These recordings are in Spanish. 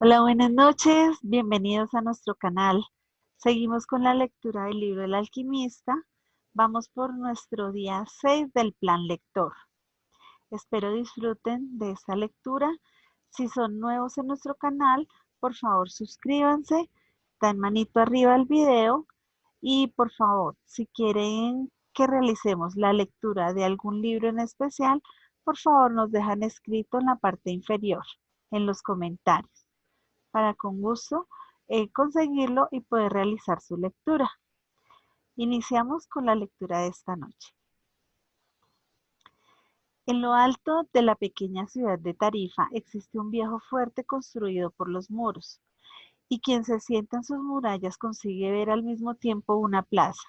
Hola, buenas noches, bienvenidos a nuestro canal. Seguimos con la lectura del libro El Alquimista. Vamos por nuestro día 6 del plan lector. Espero disfruten de esta lectura. Si son nuevos en nuestro canal, por favor suscríbanse, dan manito arriba al video y por favor, si quieren que realicemos la lectura de algún libro en especial, por favor nos dejan escrito en la parte inferior, en los comentarios para con gusto conseguirlo y poder realizar su lectura. Iniciamos con la lectura de esta noche. En lo alto de la pequeña ciudad de Tarifa existe un viejo fuerte construido por los moros, y quien se sienta en sus murallas consigue ver al mismo tiempo una plaza,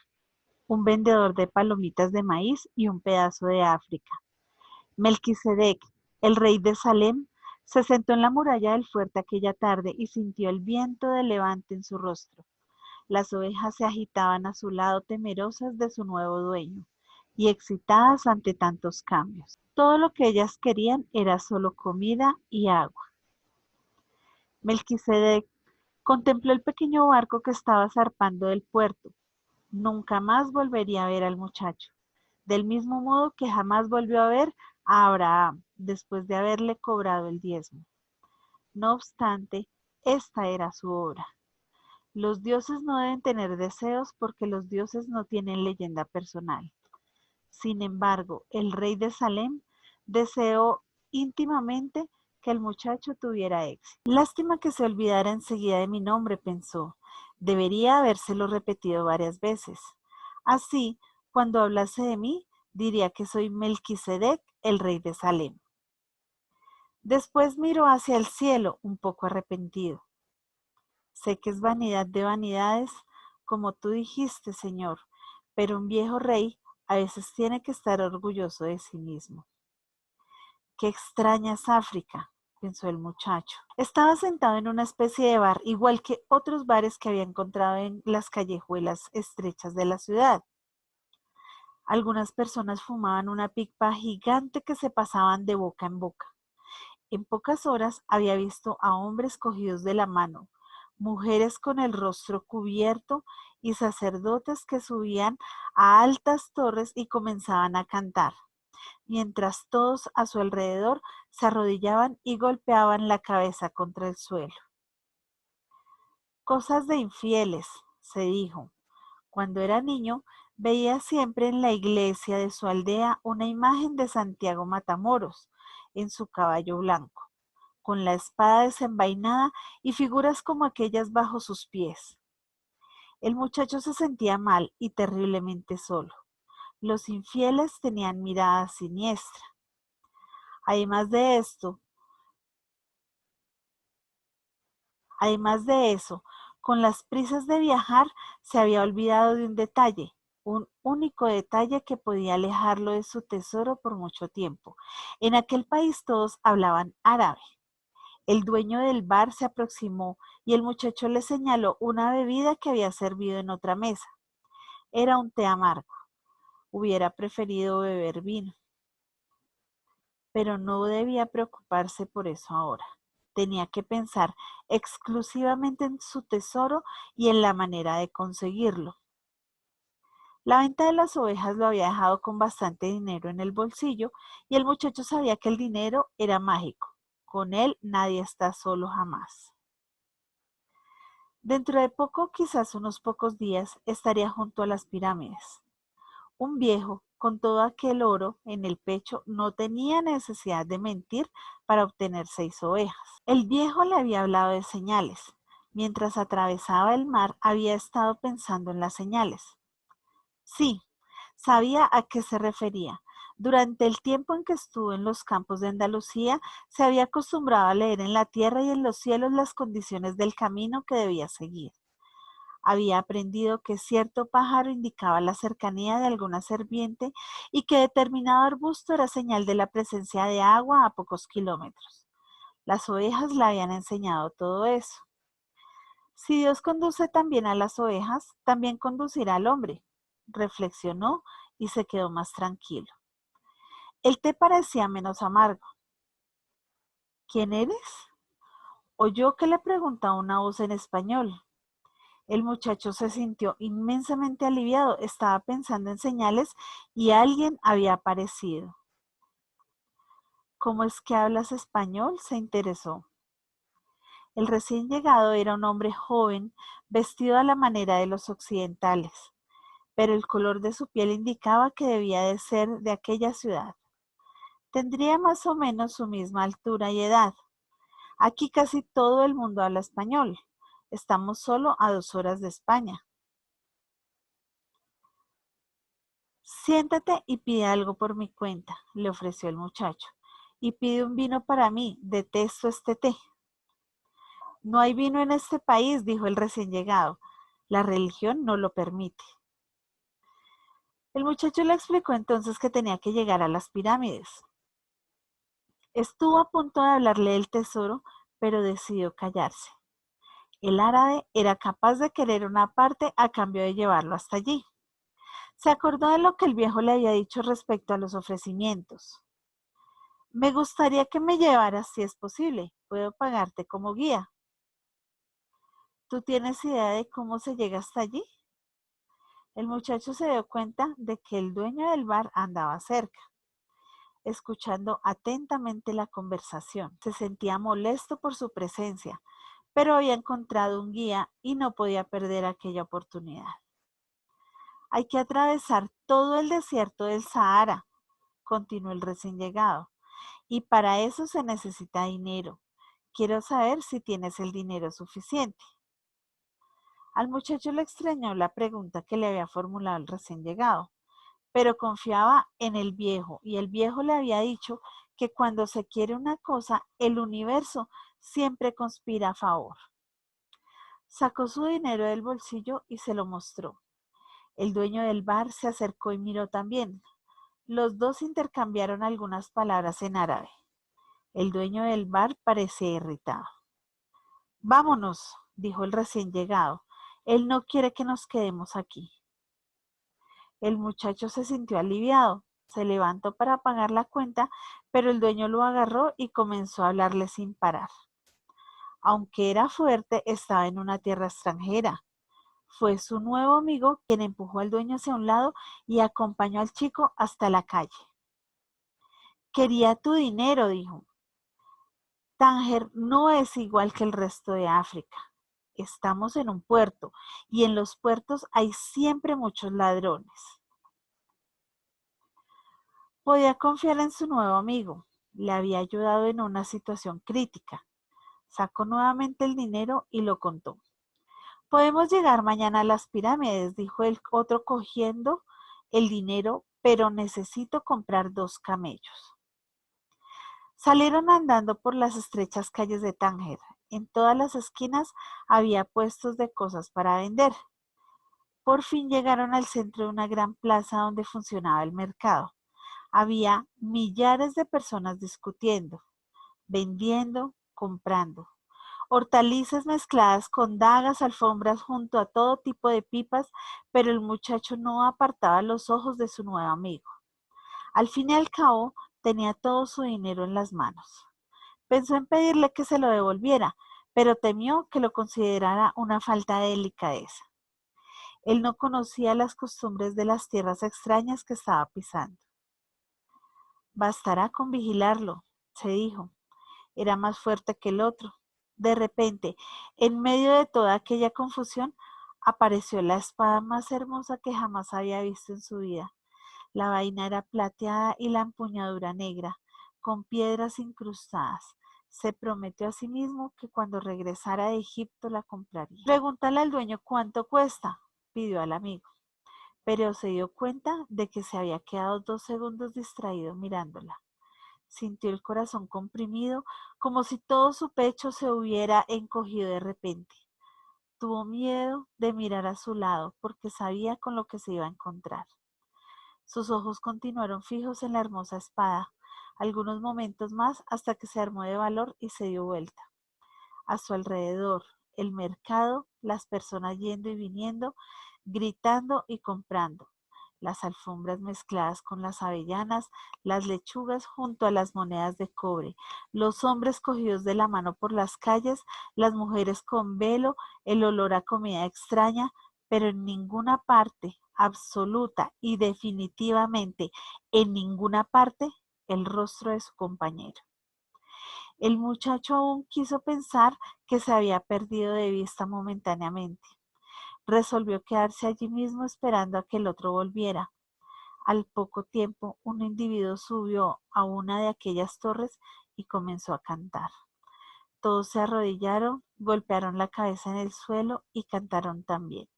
un vendedor de palomitas de maíz y un pedazo de África. Melquisedec, el rey de Salem, se sentó en la muralla del fuerte aquella tarde y sintió el viento de levante en su rostro. Las ovejas se agitaban a su lado temerosas de su nuevo dueño y excitadas ante tantos cambios. Todo lo que ellas querían era solo comida y agua. Melquisedec contempló el pequeño barco que estaba zarpando del puerto. Nunca más volvería a ver al muchacho, del mismo modo que jamás volvió a ver a Abraham después de haberle cobrado el diezmo. No obstante, esta era su obra. Los dioses no deben tener deseos porque los dioses no tienen leyenda personal. Sin embargo, el rey de Salem deseó íntimamente que el muchacho tuviera éxito. Lástima que se olvidara enseguida de mi nombre, pensó. Debería habérselo repetido varias veces. Así, cuando hablase de mí, diría que soy Melquisedec, el rey de Salem. Después miró hacia el cielo, un poco arrepentido. Sé que es vanidad de vanidades, como tú dijiste, Señor, pero un viejo rey a veces tiene que estar orgulloso de sí mismo. Qué extraña es África, pensó el muchacho. Estaba sentado en una especie de bar, igual que otros bares que había encontrado en las callejuelas estrechas de la ciudad. Algunas personas fumaban una pipa gigante que se pasaban de boca en boca. En pocas horas había visto a hombres cogidos de la mano, mujeres con el rostro cubierto y sacerdotes que subían a altas torres y comenzaban a cantar, mientras todos a su alrededor se arrodillaban y golpeaban la cabeza contra el suelo. Cosas de infieles, se dijo. Cuando era niño, veía siempre en la iglesia de su aldea una imagen de Santiago Matamoros en su caballo blanco, con la espada desenvainada y figuras como aquellas bajo sus pies. El muchacho se sentía mal y terriblemente solo. Los infieles tenían mirada siniestra. Además de esto, además de eso, con las prisas de viajar, se había olvidado de un detalle, un único detalle que podía alejarlo de su tesoro por mucho tiempo. En aquel país todos hablaban árabe. El dueño del bar se aproximó y el muchacho le señaló una bebida que había servido en otra mesa. Era un té amargo. Hubiera preferido beber vino, pero no debía preocuparse por eso ahora. Tenía que pensar exclusivamente en su tesoro y en la manera de conseguirlo. La venta de las ovejas lo había dejado con bastante dinero en el bolsillo y el muchacho sabía que el dinero era mágico. Con él nadie está solo jamás. Dentro de poco, quizás unos pocos días, estaría junto a las pirámides. Un viejo, con todo aquel oro en el pecho, no tenía necesidad de mentir para obtener 6 ovejas. El viejo le había hablado de señales. Mientras atravesaba el mar, había estado pensando en las señales. Sí, sabía a qué se refería. Durante el tiempo en que estuvo en los campos de Andalucía, se había acostumbrado a leer en la tierra y en los cielos las condiciones del camino que debía seguir. Había aprendido que cierto pájaro indicaba la cercanía de alguna serpiente y que determinado arbusto era señal de la presencia de agua a pocos kilómetros. Las ovejas le habían enseñado todo eso. Si Dios conduce también a las ovejas, también conducirá al hombre, reflexionó y se quedó más tranquilo. El té parecía menos amargo. ¿Quién eres? oyó que le preguntaba una voz en español. El muchacho se sintió inmensamente aliviado. Estaba pensando en señales y alguien había aparecido. ¿Cómo es que hablas español?, se interesó. El recién llegado era un hombre joven, vestido a la manera de los occidentales, pero el color de su piel indicaba que debía de ser de aquella ciudad. Tendría más o menos su misma altura y edad. Aquí casi todo el mundo habla español. Estamos solo a 2 horas de España. Siéntate y pide algo por mi cuenta, le ofreció el muchacho. Y pide un vino para mí, detesto este té. No hay vino en este país, dijo el recién llegado. La religión no lo permite. El muchacho le explicó entonces que tenía que llegar a las pirámides. Estuvo a punto de hablarle del tesoro, pero decidió callarse. El árabe era capaz de querer una parte a cambio de llevarlo hasta allí. Se acordó de lo que el viejo le había dicho respecto a los ofrecimientos. Me gustaría que me llevaras si es posible. Puedo pagarte como guía. ¿Tú tienes idea de cómo se llega hasta allí? El muchacho se dio cuenta de que el dueño del bar andaba cerca, escuchando atentamente la conversación. Se sentía molesto por su presencia, pero había encontrado un guía y no podía perder aquella oportunidad. Hay que atravesar todo el desierto del Sahara, continuó el recién llegado, y para eso se necesita dinero. Quiero saber si tienes el dinero suficiente. Al muchacho le extrañó la pregunta que le había formulado el recién llegado, pero confiaba en el viejo y el viejo le había dicho que cuando se quiere una cosa, el universo siempre conspira a favor. Sacó su dinero del bolsillo y se lo mostró. El dueño del bar se acercó y miró también. Los dos intercambiaron algunas palabras en árabe. El dueño del bar parecía irritado. Vámonos, dijo el recién llegado. Él no quiere que nos quedemos aquí. El muchacho se sintió aliviado. Se levantó para pagar la cuenta, pero el dueño lo agarró y comenzó a hablarle sin parar. Aunque era fuerte, estaba en una tierra extranjera. Fue su nuevo amigo quien empujó al dueño hacia un lado y acompañó al chico hasta la calle. Quería tu dinero, dijo. Tánger no es igual que el resto de África. Estamos en un puerto y en los puertos hay siempre muchos ladrones. Podía confiar en su nuevo amigo. Le había ayudado en una situación crítica. Sacó nuevamente el dinero y lo contó. Podemos llegar mañana a las pirámides, dijo el otro cogiendo el dinero, pero necesito comprar 2 camellos. Salieron andando por las estrechas calles de Tánger. En todas las esquinas había puestos de cosas para vender. Por fin llegaron al centro de una gran plaza donde funcionaba el mercado. Había millares de personas discutiendo, vendiendo, comprando. Hortalizas mezcladas con dagas, alfombras junto a todo tipo de pipas, pero el muchacho no apartaba los ojos de su nuevo amigo. Al fin y al cabo, tenía todo su dinero en las manos. Pensó en pedirle que se lo devolviera, pero temió que lo considerara una falta de delicadeza. Él no conocía las costumbres de las tierras extrañas que estaba pisando. Bastará con vigilarlo, se dijo. Era más fuerte que el otro. De repente, en medio de toda aquella confusión, apareció la espada más hermosa que jamás había visto en su vida. La vaina era plateada y la empuñadura negra, con piedras incrustadas. Se prometió a sí mismo que cuando regresara de Egipto la compraría. Pregúntale al dueño cuánto cuesta, pidió al amigo, pero se dio cuenta de que se había quedado 2 segundos distraído mirándola. Sintió el corazón comprimido, como si todo su pecho se hubiera encogido de repente. Tuvo miedo de mirar a su lado porque sabía con lo que se iba a encontrar. Sus ojos continuaron fijos en la hermosa espada, algunos momentos más hasta que se armó de valor y se dio vuelta. A su alrededor, el mercado, las personas yendo y viniendo, gritando y comprando. las alfombras mezcladas con las avellanas, las lechugas junto a las monedas de cobre, los hombres cogidos de la mano por las calles, las mujeres con velo, el olor a comida extraña, pero en ninguna parte, absoluta y definitivamente en ninguna parte, el rostro de su compañero. El muchacho aún quiso pensar que se había perdido de vista momentáneamente. Resolvió quedarse allí mismo esperando a que el otro volviera. Al poco tiempo, un individuo subió a una de aquellas torres y comenzó a cantar. Todos se arrodillaron, golpearon la cabeza en el suelo y cantaron también.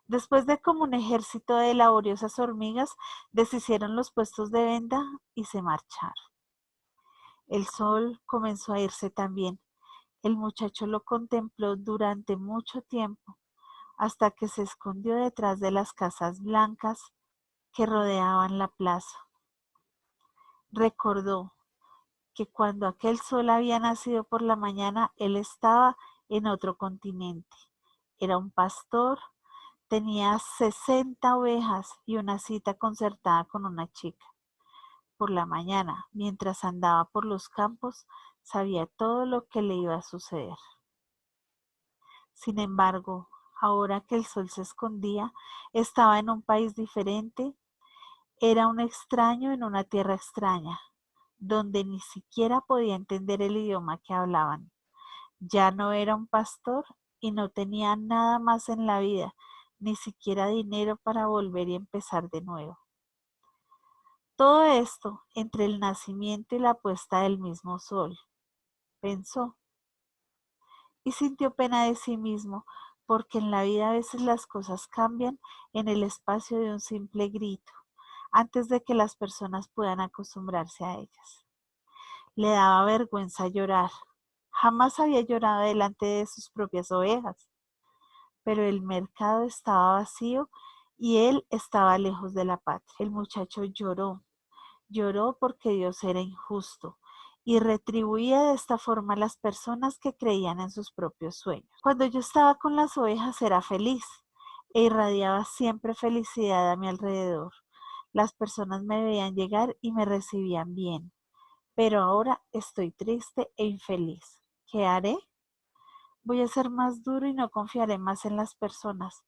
Después de como un ejército de laboriosas hormigas, deshicieron los puestos de venda y se marcharon. El sol comenzó a irse también. El muchacho lo contempló durante mucho tiempo, hasta que se escondió detrás de las casas blancas que rodeaban la plaza. Recordó que cuando aquel sol había nacido por la mañana, él estaba en otro continente. Era un pastor, tenía 60 ovejas y una cita concertada con una chica. Por la mañana, mientras andaba por los campos, sabía todo lo que le iba a suceder. Sin embargo, ahora que el sol se escondía, estaba en un país diferente, era un extraño en una tierra extraña, donde ni siquiera podía entender el idioma que hablaban. Ya no era un pastor y no tenía nada más en la vida, ni siquiera dinero para volver y empezar de nuevo. Todo esto entre el nacimiento y la puesta del mismo sol, pensó, y sintió pena de sí mismo, porque en la vida a veces las cosas cambian en el espacio de un simple grito, antes de que las personas puedan acostumbrarse a ellas. Le daba vergüenza llorar. Jamás había llorado delante de sus propias ovejas, pero el mercado estaba vacío y él estaba lejos de la patria. El muchacho lloró, lloró porque Dios era injusto y retribuía de esta forma a las personas que creían en sus propios sueños. Cuando yo estaba con las ovejas era feliz e irradiaba siempre felicidad a mi alrededor. Las personas me veían llegar y me recibían bien, pero ahora estoy triste e infeliz. ¿Qué haré? Voy a ser más duro y no confiaré más en las personas,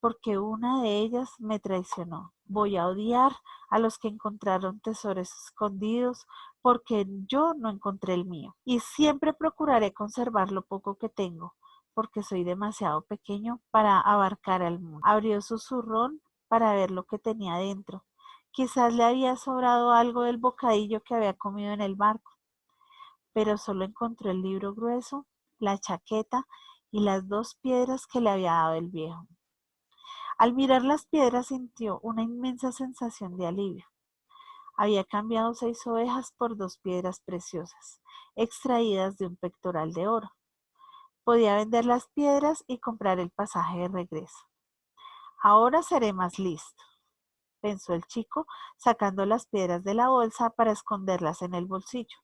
porque una de ellas me traicionó. Voy a odiar a los que encontraron tesoros escondidos, porque yo no encontré el mío. Y siempre procuraré conservar lo poco que tengo, porque soy demasiado pequeño para abarcar al mundo. Abrió su zurrón para ver lo que tenía dentro. Quizás le había sobrado algo del bocadillo que había comido en el barco, pero solo encontró el libro grueso, la chaqueta y las 2 piedras que le había dado el viejo. Al mirar las piedras sintió una inmensa sensación de alivio. Había cambiado 6 ovejas por 2 piedras preciosas, extraídas de un pectoral de oro. Podía vender las piedras y comprar el pasaje de regreso. Ahora seré más listo, pensó el chico, sacando las piedras de la bolsa para esconderlas en el bolsillo.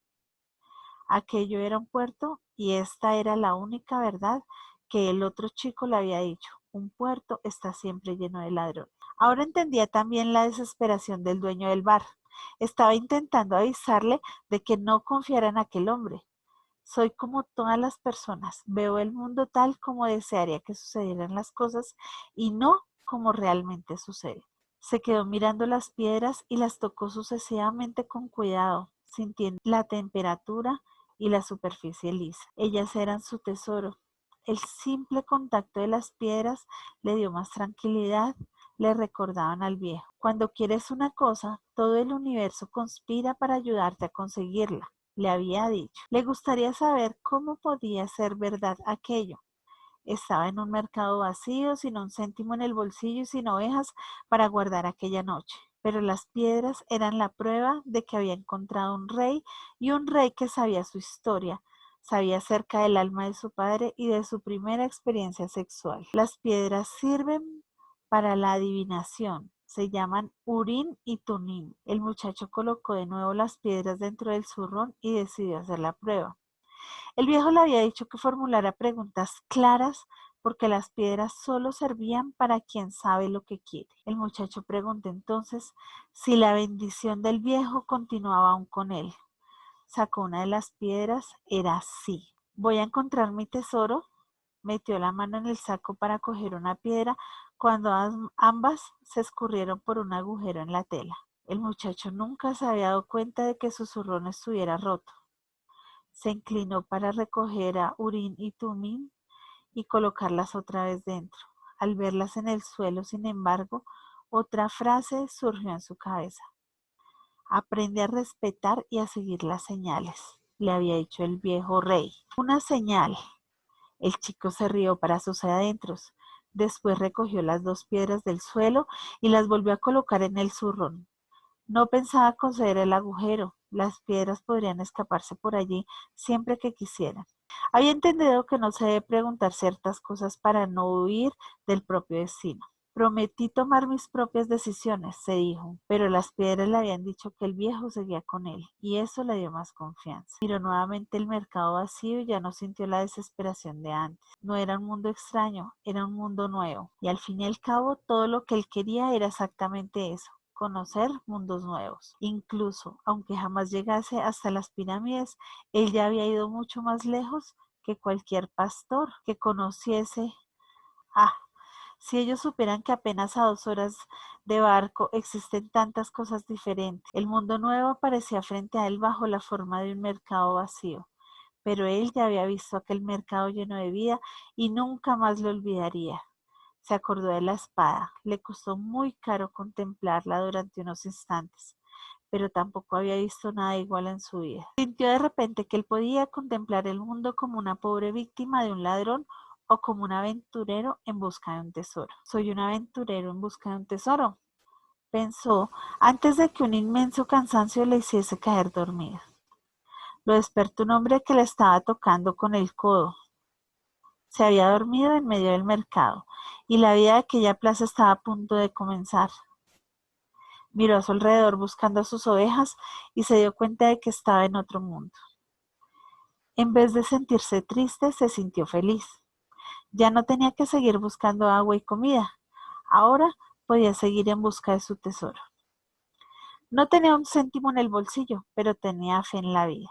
Aquello era un puerto y esta era la única verdad que el otro chico le había dicho. Un puerto está siempre lleno de ladrones. Ahora entendía también la desesperación del dueño del bar. Estaba intentando avisarle de que no confiara en aquel hombre. Soy como todas las personas. Veo el mundo tal como desearía que sucedieran las cosas y no como realmente sucede. Se quedó mirando las piedras y las tocó sucesivamente con cuidado, sintiendo la temperatura y la superficie lisa. Ellas eran su tesoro. El simple contacto de las piedras le dio más tranquilidad, le recordaban al viejo. Cuando quieres una cosa, todo el universo conspira para ayudarte a conseguirla, le había dicho. Le gustaría saber cómo podía ser verdad aquello. Estaba en un mercado vacío, sin un céntimo en el bolsillo y sin ovejas para guardar aquella noche. Pero las piedras eran la prueba de que había encontrado un rey y un rey que sabía su historia, sabía acerca del alma de su padre y de su primera experiencia sexual. Las piedras sirven para la adivinación. Se llaman Urín y Tumim. El muchacho colocó de nuevo las piedras dentro del zurrón y decidió hacer la prueba. El viejo le había dicho que formulara preguntas claras porque las piedras solo servían para quien sabe lo que quiere. El muchacho preguntó entonces si la bendición del viejo continuaba aún con él. Sacó una de las piedras, era sí. ¿Voy a encontrar mi tesoro? Metió la mano en el saco para coger una piedra cuando ambas se escurrieron por un agujero en la tela. El muchacho nunca se había dado cuenta de que su zurrón estuviera roto. Se inclinó para recoger a Urim y Tumim y colocarlas otra vez dentro. Al verlas en el suelo, sin embargo, otra frase surgió en su cabeza. Aprende a respetar y a seguir las señales, le había dicho el viejo rey. Una señal. El chico se rió para sus adentros. Después recogió las 2 piedras del suelo y las volvió a colocar en el zurrón. No pensaba coser el agujero. Las piedras podrían escaparse por allí siempre que quisieran. Había entendido que no se debe preguntar ciertas cosas para no huir del propio destino. Prometí tomar mis propias decisiones, se dijo, pero las piedras le habían dicho que el viejo seguía con él, y eso le dio más confianza. Miró nuevamente el mercado vacío y ya no sintió la desesperación de antes. No era un mundo extraño, era un mundo nuevo, y al fin y al cabo todo lo que él quería era exactamente eso. Conocer mundos nuevos. Incluso, aunque jamás llegase hasta las pirámides, él ya había ido mucho más lejos que cualquier pastor que conociese. Ah, si ellos supieran que apenas a 2 horas de barco existen tantas cosas diferentes. El mundo nuevo aparecía frente a él bajo la forma de un mercado vacío, pero él ya había visto aquel mercado lleno de vida y nunca más lo olvidaría. Se acordó de la espada. Le costó muy caro contemplarla durante unos instantes, pero tampoco había visto nada igual en su vida. Sintió de repente que él podía contemplar el mundo como una pobre víctima de un ladrón o como un aventurero en busca de un tesoro. Soy un aventurero en busca de un tesoro, pensó antes de que un inmenso cansancio le hiciese caer dormida. Lo despertó un hombre que le estaba tocando con el codo. Se había dormido en medio del mercado y la vida de aquella plaza estaba a punto de comenzar. Miró a su alrededor buscando a sus ovejas y se dio cuenta de que estaba en otro mundo. En vez de sentirse triste, se sintió feliz. Ya no tenía que seguir buscando agua y comida. Ahora podía seguir en busca de su tesoro. No tenía un céntimo en el bolsillo, pero tenía fe en la vida.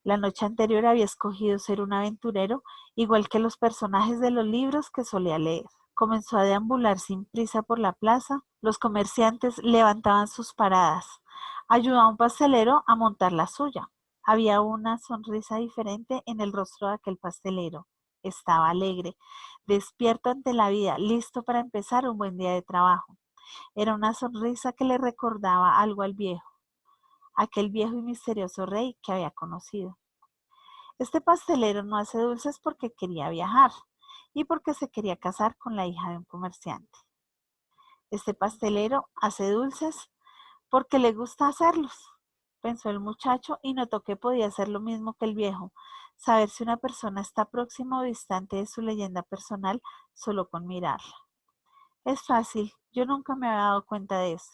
La noche anterior había escogido ser un aventurero, igual que los personajes de los libros que solía leer. Comenzó a deambular sin prisa por la plaza. Los comerciantes levantaban sus paradas. Ayudó a un pastelero a montar la suya. Había una sonrisa diferente en el rostro de aquel pastelero. Estaba alegre, despierto ante la vida, listo para empezar un buen día de trabajo. Era una sonrisa que le recordaba algo al viejo, aquel viejo y misterioso rey que había conocido. Este pastelero no hace dulces porque quería viajar y porque se quería casar con la hija de un comerciante. Este pastelero hace dulces porque le gusta hacerlos, pensó el muchacho y notó que podía hacer lo mismo que el viejo, saber si una persona está próxima o distante de su leyenda personal solo con mirarla. Es fácil, yo nunca me había dado cuenta de eso.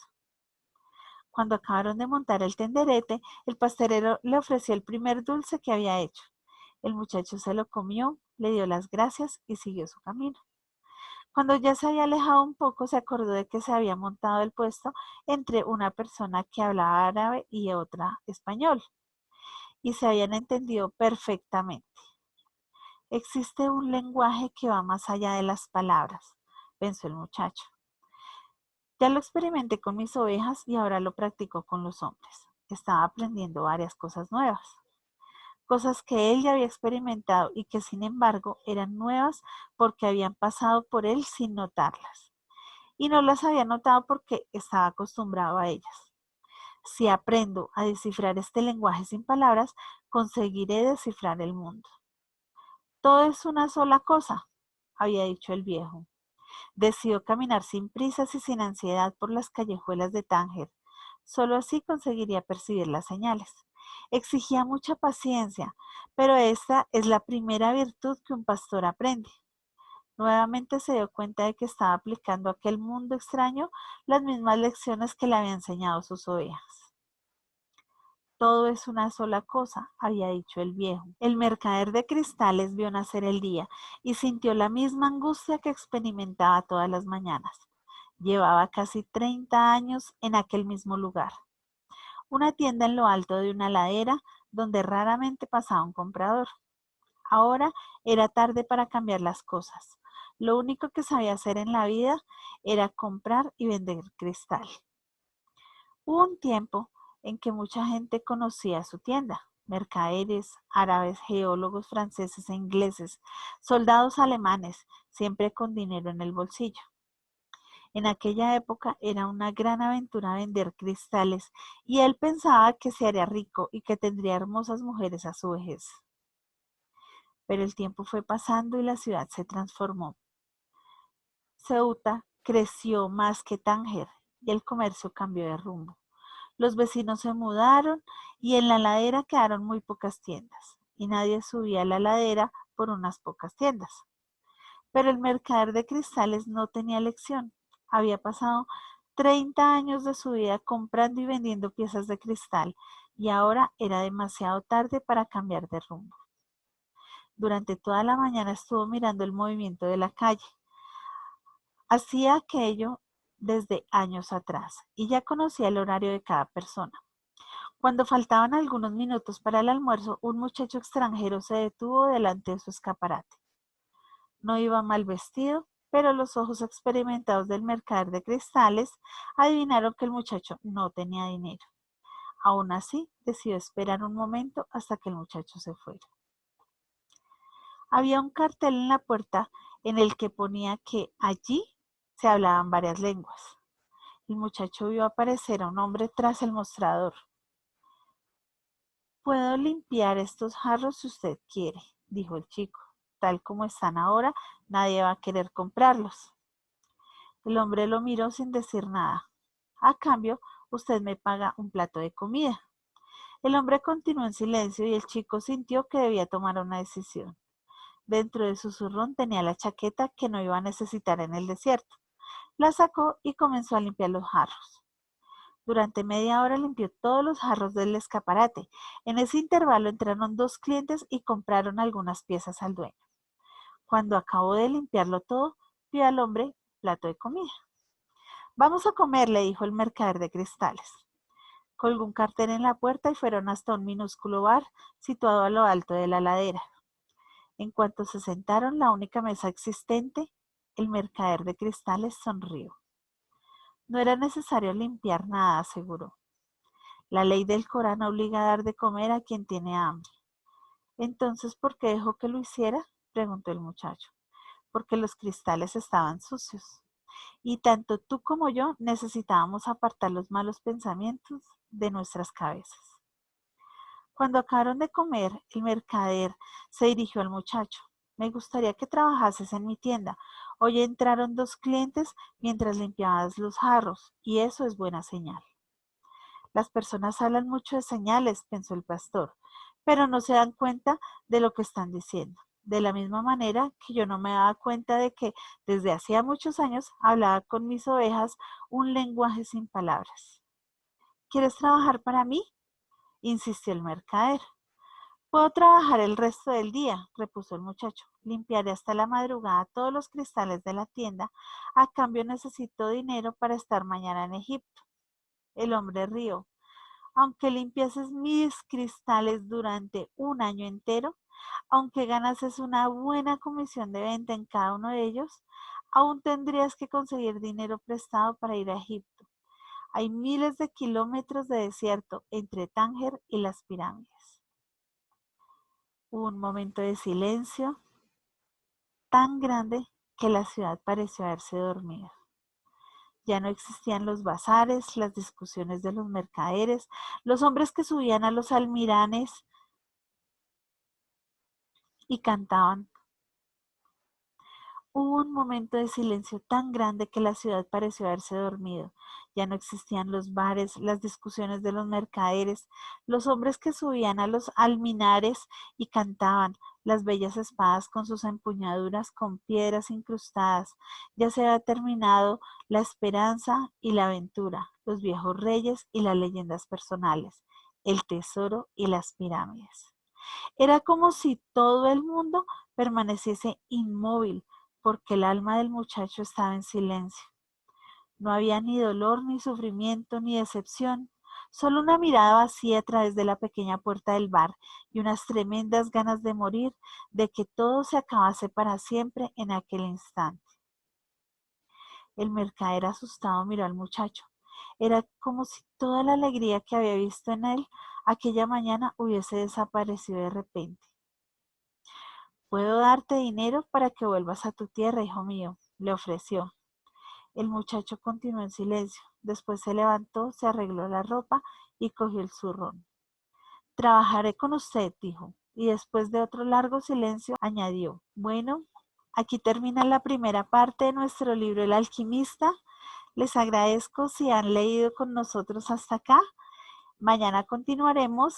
Cuando acabaron de montar el tenderete, el pastelero le ofreció el primer dulce que había hecho. El muchacho se lo comió, le dio las gracias y siguió su camino. Cuando ya se había alejado un poco, se acordó de que se había montado el puesto entre una persona que hablaba árabe y otra español, y se habían entendido perfectamente. Existe un lenguaje que va más allá de las palabras, pensó el muchacho. Ya lo experimenté con mis ovejas y ahora lo practico con los hombres. Estaba aprendiendo varias cosas nuevas. Cosas que él ya había experimentado y que sin embargo eran nuevas porque habían pasado por él sin notarlas. Y no las había notado porque estaba acostumbrado a ellas. Si aprendo a descifrar este lenguaje sin palabras, conseguiré descifrar el mundo. Todo es una sola cosa, había dicho el viejo. Decidió caminar sin prisas y sin ansiedad por las callejuelas de Tánger. Solo así conseguiría percibir las señales. Exigía mucha paciencia, pero esta es la primera virtud que un pastor aprende. Nuevamente se dio cuenta de que estaba aplicando a aquel mundo extraño las mismas lecciones que le había enseñado sus ovejas. Todo es una sola cosa, había dicho el viejo. El mercader de cristales vio nacer el día y sintió la misma angustia que experimentaba todas las mañanas. Llevaba casi 30 años en aquel mismo lugar. Una tienda en lo alto de una ladera donde raramente pasaba un comprador. Ahora era tarde para cambiar las cosas. Lo único que sabía hacer en la vida era comprar y vender cristal. Hubo un tiempo en que mucha gente conocía su tienda. Mercaderes, árabes, geólogos franceses e ingleses, soldados alemanes, siempre con dinero en el bolsillo. En aquella época era una gran aventura vender cristales y él pensaba que se haría rico y que tendría hermosas mujeres a su vejez. Pero el tiempo fue pasando y la ciudad se transformó. Ceuta creció más que Tánger y el comercio cambió de rumbo. Los vecinos se mudaron y en la ladera quedaron muy pocas tiendas y nadie subía a la ladera por unas pocas tiendas. Pero el mercader de cristales no tenía elección. Había pasado 30 años de su vida comprando y vendiendo piezas de cristal y ahora era demasiado tarde para cambiar de rumbo. Durante toda la mañana estuvo mirando el movimiento de la calle. Hacía aquello desde años atrás y ya conocía el horario de cada persona. Cuando faltaban algunos minutos para el almuerzo, un muchacho extranjero se detuvo delante de su escaparate. No iba mal vestido, pero los ojos experimentados del mercader de cristales adivinaron que el muchacho no tenía dinero. Aún así, decidió esperar un momento hasta que el muchacho se fuera. Había un cartel en la puerta en el que ponía que allí se hablaban varias lenguas. El muchacho vio aparecer a un hombre tras el mostrador. «Puedo limpiar estos jarros si usted quiere», dijo el chico. «Tal como están ahora, nadie va a querer comprarlos». El hombre lo miró sin decir nada. «A cambio, usted me paga un plato de comida». El hombre continuó en silencio y el chico sintió que debía tomar una decisión. Dentro de su zurrón tenía la chaqueta que no iba a necesitar en el desierto. La sacó y comenzó a limpiar los jarros. Durante media hora limpió todos los jarros del escaparate. En ese intervalo entraron 2 clientes y compraron algunas piezas al dueño. Cuando acabó de limpiarlo todo, pidió al hombre un plato de comida. «Vamos a comer», le dijo el mercader de cristales. Colgó un cartel en la puerta y fueron hasta un minúsculo bar situado a lo alto de la ladera. En cuanto se sentaron, la única mesa existente, el mercader de cristales sonrió. No era necesario limpiar nada, aseguró. La ley del Corán obliga a dar de comer a quien tiene hambre. Entonces, ¿por qué dejó que lo hiciera?, preguntó el muchacho. Porque los cristales estaban sucios. Y tanto tú como yo necesitábamos apartar los malos pensamientos de nuestras cabezas. Cuando acabaron de comer, el mercader se dirigió al muchacho. «Me gustaría que trabajases en mi tienda. Hoy entraron 2 clientes mientras limpiabas los jarros, y eso es buena señal». Las personas hablan mucho de señales, pensó el pastor, pero no se dan cuenta de lo que están diciendo. De la misma manera que yo no me daba cuenta de que desde hacía muchos años hablaba con mis ovejas un lenguaje sin palabras. «¿Quieres trabajar para mí?», insistió el mercader. «Puedo trabajar el resto del día», repuso el muchacho. «Limpiaré hasta la madrugada todos los cristales de la tienda. A cambio necesito dinero para estar mañana en Egipto». El hombre rió. «Aunque limpiases mis cristales durante un año entero, aunque ganases una buena comisión de venta en cada uno de ellos, aún tendrías que conseguir dinero prestado para ir a Egipto. Hay miles de kilómetros de desierto entre Tánger y las pirámides». Hubo un momento de silencio tan grande que la ciudad pareció haberse dormido. Ya no existían los bazares, las discusiones de los mercaderes, los hombres que subían a los almiranes y cantaban. Hubo un momento de silencio tan grande que la ciudad pareció haberse dormido. Ya no existían los bares, las discusiones de los mercaderes, los hombres que subían a los alminares y cantaban, las bellas espadas con sus empuñaduras con piedras incrustadas. Ya se había terminado la esperanza y la aventura, los viejos reyes y las leyendas personales. el tesoro y las pirámides. Era como si todo el mundo permaneciese inmóvil porque el alma del muchacho estaba en silencio. No había ni dolor, ni sufrimiento, ni decepción, solo una mirada vacía a través de la pequeña puerta del bar y unas tremendas ganas de morir, de que todo se acabase para siempre en aquel instante. El mercader asustado miró al muchacho. Era como si toda la alegría que había visto en él aquella mañana hubiese desaparecido de repente. «Puedo darte dinero para que vuelvas a tu tierra, hijo mío», le ofreció. El muchacho continuó en silencio. Después se levantó, se arregló la ropa y cogió el zurrón. «Trabajaré con usted», dijo, y después de otro largo silencio añadió: «Bueno, aquí termina la primera parte de nuestro libro El alquimista. Les agradezco si han leído con nosotros hasta acá. Mañana continuaremos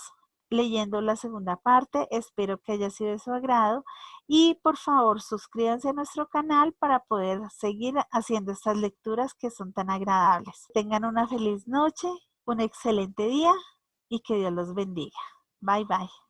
leyendo la segunda parte. Espero que haya sido de su agrado y por favor suscríbanse a nuestro canal para poder seguir haciendo estas lecturas que son tan agradables. Tengan una feliz noche, un excelente día y que Dios los bendiga. Bye bye.